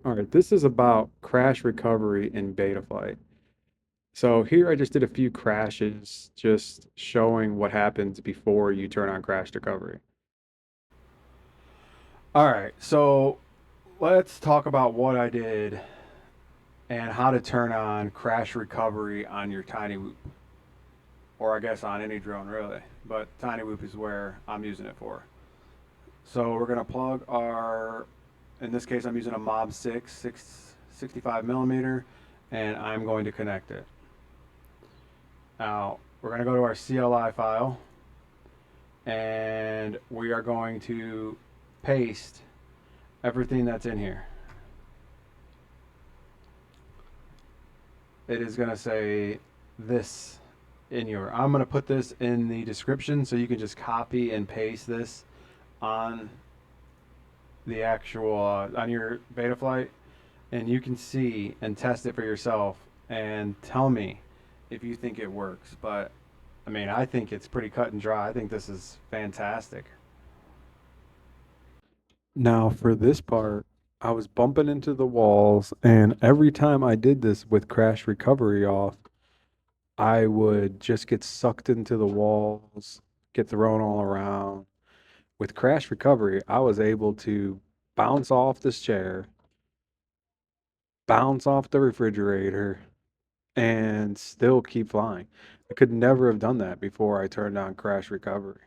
All right, this is about crash recovery in Betaflight. So here I just did a few crashes, just showing what happens before you turn on crash recovery. All right, so let's talk about what I did and how to turn on crash recovery on your TinyWhoop, or I guess on any drone really, but TinyWhoop is where I'm using it for. So we're gonna plug our, in this case I'm using a Mob 65 millimeter, and I'm going to connect it. Now, we're going to go to our CLI file and we are going to paste everything that's in here. It is going to say this in your, I'm going to put this in the description so you can just copy and paste this on the actual, on your Betaflight, and you can see and test it for yourself and tell me if you think it works. But I mean, I think it's pretty cut and dry. I think this is fantastic. Now, for this part, I was bumping into the walls, and every time I did this with crash recovery off, I would just get sucked into the walls, get thrown all around. With crash recovery, I was able to bounce off this chair, bounce off the refrigerator, and still keep flying. I could never have done that before I turned on crash recovery.